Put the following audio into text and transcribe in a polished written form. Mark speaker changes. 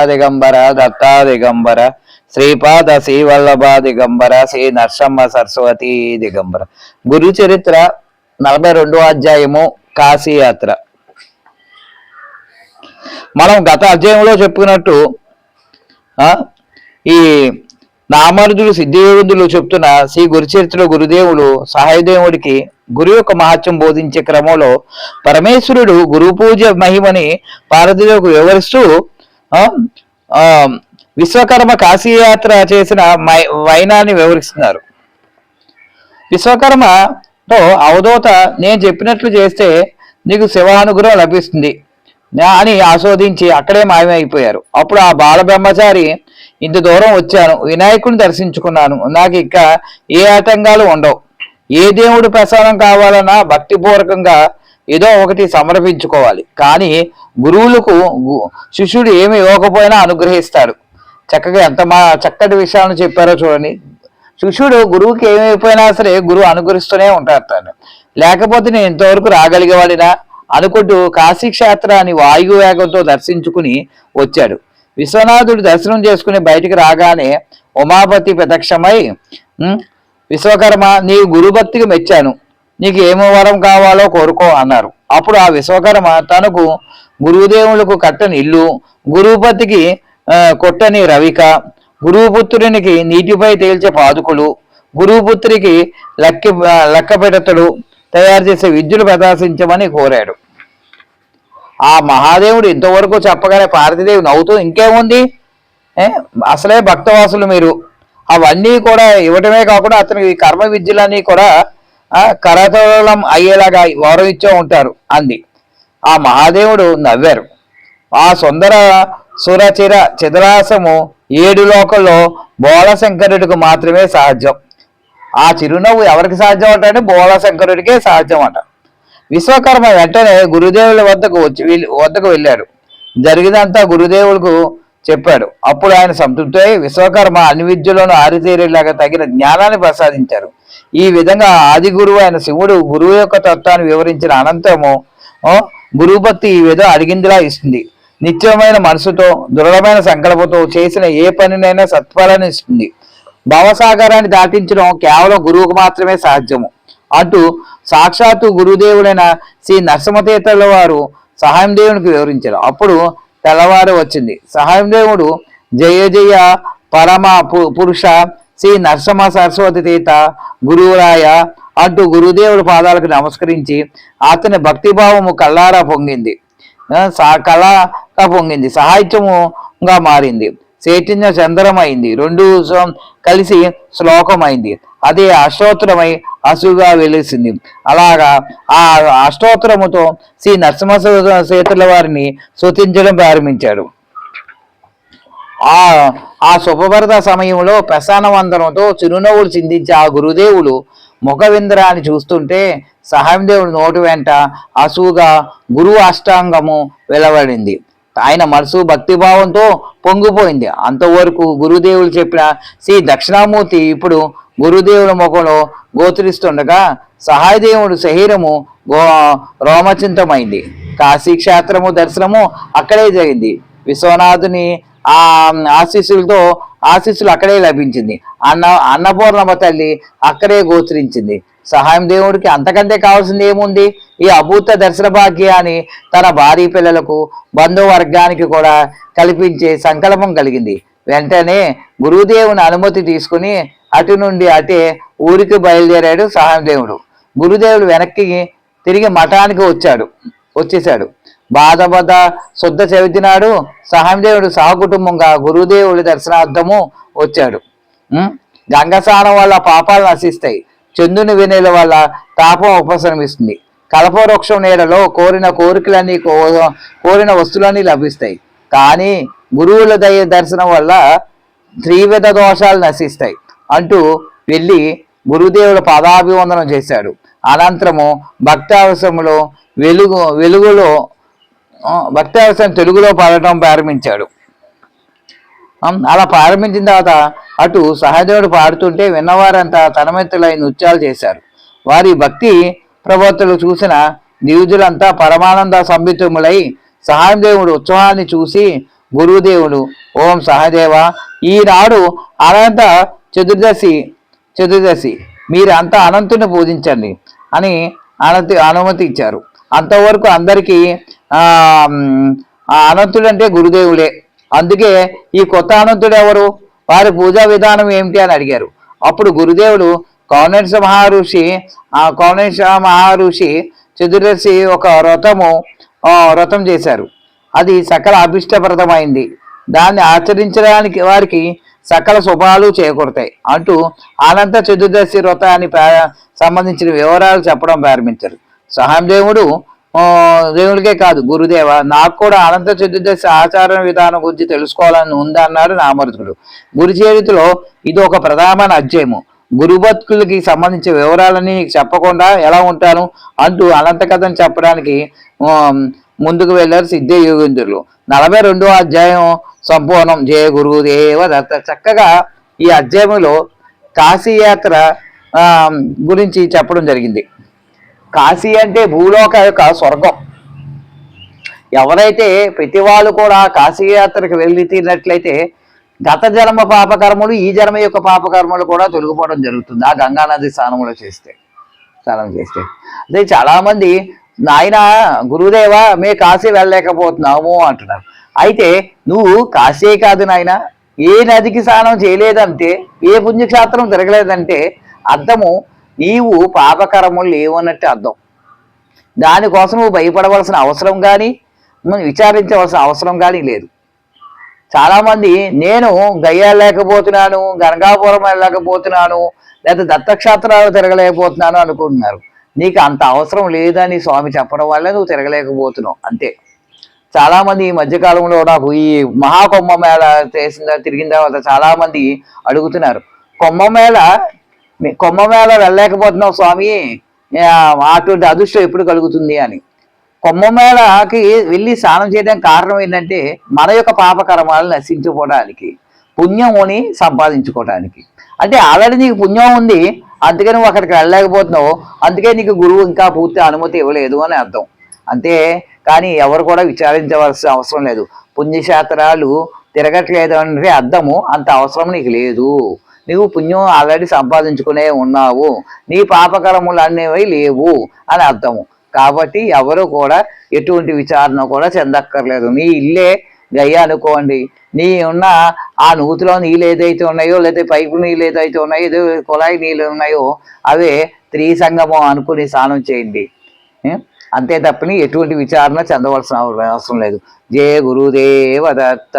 Speaker 1: దిగంబర దత్తా దిగంబర శ్రీపాద శ్రీవల్లభ దిగంబర శ్రీ నరసమ్మ సరస్వతి దిగంబర. గురు చరిత్ర 42వ అధ్యాయము కాశీయాత్ర. మనం గత అధ్యాయంలో చెప్పుకున్నట్టు ఈ నామరుదులు సిద్ధియోగులు చెప్తున్న శ్రీ గురుచరిత్రలో గురుదేవులు సహాయదేవుడికి గురు యొక్క మహత్యం బోధించే క్రమంలో పరమేశ్వరుడు గురు పూజ మహిమని పార్వతీదేవికి వివరిస్తూ విశ్వకర్మ కాశీయాత్ర చేసిన వైనాన్ని వివరిస్తున్నారు. విశ్వకర్మతో అవధూత నేను చెప్పినట్లు చేస్తే నీకు శివానుగ్రహం లభిస్తుంది అని ఆస్వాదించి అక్కడే మాయమైపోయారు. అప్పుడు ఆ బాల బ్రహ్మచారి ఇంత దూరం వచ్చాను, వినాయకుడిని దర్శించుకున్నాను, నాకు ఇక ఏ ఆటంకాలు ఉండవు, ఏ దేవుడు ప్రసాదం కావాలన్నా భక్తిపూర్వకంగా ఏదో ఒకటి సమర్పించుకోవాలి, కానీ గురువులకు శిష్యుడు ఏమి ఇవ్వకపోయినా అనుగ్రహిస్తాడు. చక్కగా ఎంత చక్కటి విషయాలను చెప్పారో చూడండి. శిష్యుడు గురువుకి ఏమి అయిపోయినా సరే గురువు అనుగ్రహిస్తూనే ఉంటారు. లేకపోతే నేను ఇంతవరకు రాగలిగేవాడినా అనుకుంటూ కాశీక్షేత్రాన్ని వాయువేగంతో దర్శించుకుని వచ్చాడు. విశ్వనాథుడు దర్శనం చేసుకుని బయటికి రాగానే ఉమాపతి ప్రత్యక్షమై, విశ్వకర్మ నీ గురుభక్తికి మెచ్చాను, నీకు ఏమో వరం కావాలో కోరుకో అన్నారు. అప్పుడు ఆ విశ్వకర్మ తనకు గురుదేవులకు కట్టని ఇల్లు, గురుపతికి కొట్టని రవిక, గురుపుత్రునికి నీటిపై తేల్చే పాదుకులు, గురుపుత్రికి లెక్కపెడతలు తయారు చేసే విద్యులు ప్రదర్శించమని కోరాడు. ఆ మహాదేవుడు ఇంతవరకు చెప్పగానే పార్వతీదేవి నవ్వుతూ, ఇంకేముంది, అసలే భక్తవాసులు మీరు, అవన్నీ కూడా ఇవ్వటమే కాకుండా అతనికి కర్మ విద్యలన్నీ కూడా కరతలం అయ్యేలాగా వరం ఇచ్చే ఉంటారు అంది. ఆ మహాదేవుడు నవ్వారు. ఆ సుందర సురచిర చిదరాసము 7 లోకల్లో బోళశంకరుడికి మాత్రమే సాధ్యం. ఆ చిరునవ్వు ఎవరికి సాధ్యం అంటే బోళశంకరుడికే సాధ్యం అట. విశ్వకర్మ వెంటనే గురుదేవుల వద్దకు వెళ్ళాడు. జరిగినంతా గురుదేవులకు చెప్పాడు. అప్పుడు ఆయన సంతృప్తి విశ్వకర్మ అన్ని విద్యలోనూ ఆరితేరేలాగా తగిన జ్ఞానాన్ని ప్రసాదించారు. ఈ విధంగా ఆది గురువు అయిన శివుడు గురువు యొక్క తత్వాన్ని వివరించిన అనంతరము గురుభక్తి ఈ విధం అడిగిందిలా ఇస్తుంది. నిత్యమైన మనసుతో దృఢమైన సంకల్పంతో చేసిన ఏ పనినైనా సత్ఫలాన్ని ఇస్తుంది. భవసాగరాన్ని దాటించడం కేవలం గురువుకు మాత్రమే సాధ్యము అంటూ సాక్షాత్తు గురుదేవుడైన శ్రీ నరసింహతీర్థుల వారు సహాయం దేవునికి వివరించారు. అప్పుడు తెల్లవారు వచ్చింది. సహాయం దేవుడు జయ జయ పరమ పురుష శ్రీ నరసింహ సరస్వతి తీర్థ గురువురాయ అంటూ గురుదేవుడి పాదాలకు నమస్కరించి అతని భక్తిభావము కళ్ళారా పొంగింది, సాహిత్యముగా మారింది, చైతన్య చంద్రమైంది, రెండు కలిసి శ్లోకమైంది, అదే అష్టోత్తరమై అసుగా వెలిసింది. అలాగా ఆ అష్టోత్తరముతో శ్రీ నరసింహ సీతల వారిని స్తుతించడం ప్రారంభించాడు. ఆ శుభభరత సమయంలో ప్రసానవందనంతో చిరునవ్వులు చిందించి ఆ గురుదేవులు ముఖవిందరాన్ని చూస్తుంటే సహాయం దేవుడు నోటి వెంట అసుగా గురువు అష్టాంగము వెలువడింది. ఆయన మనసు భక్తిభావంతో పొంగిపోయింది. అంతవరకు గురుదేవులు చెప్పిన శ్రీ దక్షిణామూర్తి ఇప్పుడు గురుదేవుల ముఖంలో గోచరిస్తుండగా సహాయదేవుడు శరీరము రోమచింతమైంది. కాశీక్షేత్రము దర్శనము అక్కడే జరిగింది. విశ్వనాథుని ఆ ఆశీస్సులు అక్కడే లభించింది. అన్నపూర్ణమ్మ తల్లి అక్కడే గోచరించింది. సహాయం దేవుడికి అంతకంటే కావాల్సింది ఏముంది? ఈ అభూత దర్శన భాగ్యాన్ని తన భార్య పిల్లలకు బంధువర్గానికి కూడా కల్పించే సంకల్పం కలిగింది. వెంటనే గురుదేవుని అనుమతి తీసుకుని అటు నుండి అటే ఊరికి బయలుదేరాడు సహాయం దేవుడు. గురుదేవుడు వెనక్కి తిరిగి మఠానికి వచ్చేశాడు. బాధ శుద్ధ చవితి నాడు సహాయం దేవుడు సహకుటుంబంగా గురుదేవుడి దర్శనార్థము వచ్చాడు. గంగస్నానం వల్ల పాపాలు నశిస్తాయి. చందుని వెన్నెల వల్ల తాపం ఉపశమిస్తుంది. కల్పవృక్షం నీడలో కోరిన కోరికలన్నీ కోరిన వస్తువులన్నీ లభిస్తాయి. కానీ గురువుల దర్శనం వల్ల త్రివిధ దోషాలు నశిస్తాయి అంటూ వెళ్ళి గురుదేవుల పాదాభివందనం చేశాడు. అనంతరము భక్తావసరంలో భక్తావసరం తెలుగులో పాడటం ప్రారంభించాడు. అలా ప్రారంభించిన తర్వాత అటు సహదేవుడు పాడుతుంటే విన్నవారంతా తనమెత్తులై నృత్యాలు చేశారు. వారి భక్తి ప్రవర్తనలు చూసిన ద్విజులంతా పరమానంద సంభితములై సహాయం దేవుడు ఉత్సవాన్ని చూసి గురుదేవుడు ఓం సహదేవ ఈనాడు అనంత చతుర్దశి చతుర్దశి మీరంతా అనంతుని పూజించండి అని అనుమతి ఇచ్చారు. అంతవరకు అందరికీ ఆ అనంతుడు అంటే గురుదేవులే. అందుకే ఈ కొత్త అనంతుడు ఎవరు, వారి పూజా విధానం ఏమిటి అని అడిగారు. అప్పుడు గురుదేవుడు కౌనేశ మహర్షి చతుర్దశి ఒక వ్రతం చేశారు. అది సకల అభిష్టప్రదమైంది. దాన్ని ఆచరించడానికి వారికి సకల శుభాలు చేకూరుతాయి అంటూ అనంత చతుర్దశి వ్రతాన్ని సంబంధించిన వివరాలు చెప్పడం ప్రారంభించారు. సహదేవుడు దేవుడికే కాదు, గురుదేవ నాకు కూడా అనంత చతుర్దశి ఆచార విధానం గురించి తెలుసుకోవాలని ఉందన్నాడు నామర్జునుడు. గురు చరిత్రలో ఇది ఒక ప్రధానమైన అధ్యాయము. గురుభక్తులకి సంబంధించిన వివరాలన్నీ నీకు చెప్పకుండా ఎలా ఉంటాను అంటూ అనంత కథను చెప్పడానికి ముందుకు వెళ్ళారు సిద్ధ యోగేంద్రులు. 42వ అధ్యాయం సంపూర్ణం. జయ గురుదేవ దత్త. చక్కగా ఈ అధ్యాయంలో కాశీయాత్ర గురించి చెప్పడం జరిగింది. కాశీ అంటే భూలోక యొక్క స్వర్గం. ఎవరైతే ప్రతి వాళ్ళు కూడా కాశీయాత్రకు వెళ్ళి తీరినట్లయితే గత జన్మ పాపకర్మలు ఈ జన్మ యొక్క పాపకర్మలు కూడా తొలగిపోవడం జరుగుతుంది ఆ గంగానది స్నానం చేస్తే. అదే చాలామంది నాయన గురుదేవ మే కాశీ వెళ్ళలేకపోతున్నాము అంటున్నారు. అయితే నువ్వు కాశీ కాదు నాయన, ఏ నదికి స్నానం చేయలేదంటే, ఏ పుణ్యక్షేత్రం తిరగలేదంటే అర్థము నీవు పాపకర్మలు లేవన్నట్టు అర్థం. దానికోసం నువ్వు భయపడవలసిన అవసరం కానీ విచారించవలసిన అవసరం కానీ లేదు. చాలామంది నేను గయ్య వెళ్ళలేకపోతున్నాను, గంగాపురం వెళ్ళలేకపోతున్నాను, లేదా దత్తక్షేత్రాలు తిరగలేకపోతున్నాను అనుకుంటున్నారు. నీకు అంత అవసరం లేదని స్వామి చెప్పడం వల్ల నువ్వు తిరగలేకపోతున్నావు అంతే. చాలామంది ఈ మధ్యకాలంలో నాకు ఈ మహాకుంభమేళ తిరిగిన తర్వాత చాలామంది అడుగుతున్నారు, కుంభమేళ వెళ్ళలేకపోతున్నావు స్వామి, అటువంటి అదృష్టం ఎప్పుడు కలుగుతుంది అని. కుంభమేళకి వెళ్ళి స్నానం చేయడానికి కారణం ఏంటంటే మన యొక్క పాపకర్మాలు నశించుకోవడానికి, పుణ్యముని సంపాదించుకోవడానికి. అంటే ఆల్రెడీ నీకు పుణ్యం ఉంది, అందుకే నువ్వు అక్కడికి వెళ్ళలేకపోతున్నావు, అందుకే నీకు గురువు ఇంకా పూర్తి అనుమతి ఇవ్వలేదు అని అర్థం అంతే. కానీ ఎవరు కూడా విచారించవలసిన అవసరం లేదు. పుణ్యక్షేత్రాలు తిరగట్లేదు అంటే అర్థము అంత అవసరం నీకు లేదు. నీవు పుణ్యం ఆల్రెడీ సంపాదించుకునే ఉన్నావు, నీ పాపకర్మలు అనేవి లేవు అని అర్థము. కాబట్టి ఎవరు కూడా ఎటువంటి విచారణ కూడా చెందక్కర్లేదు. నీ ఇల్లే గయ్య అనుకోండి, నీ ఉన్న ఆ నూతిలో నీళ్ళు ఏదైతే ఉన్నాయో, లేదా పైపు నీళ్ళు ఏదైతే ఉన్నాయో, ఏదో కుళాయి నీళ్ళు ఉన్నాయో అవే త్రిసంగమం అనుకుని స్నానం చేయండి అంతే తప్పని ఎటువంటి విచారణ చెందవలసిన అవసరం లేదు. జయ గురుదేవ దత్త.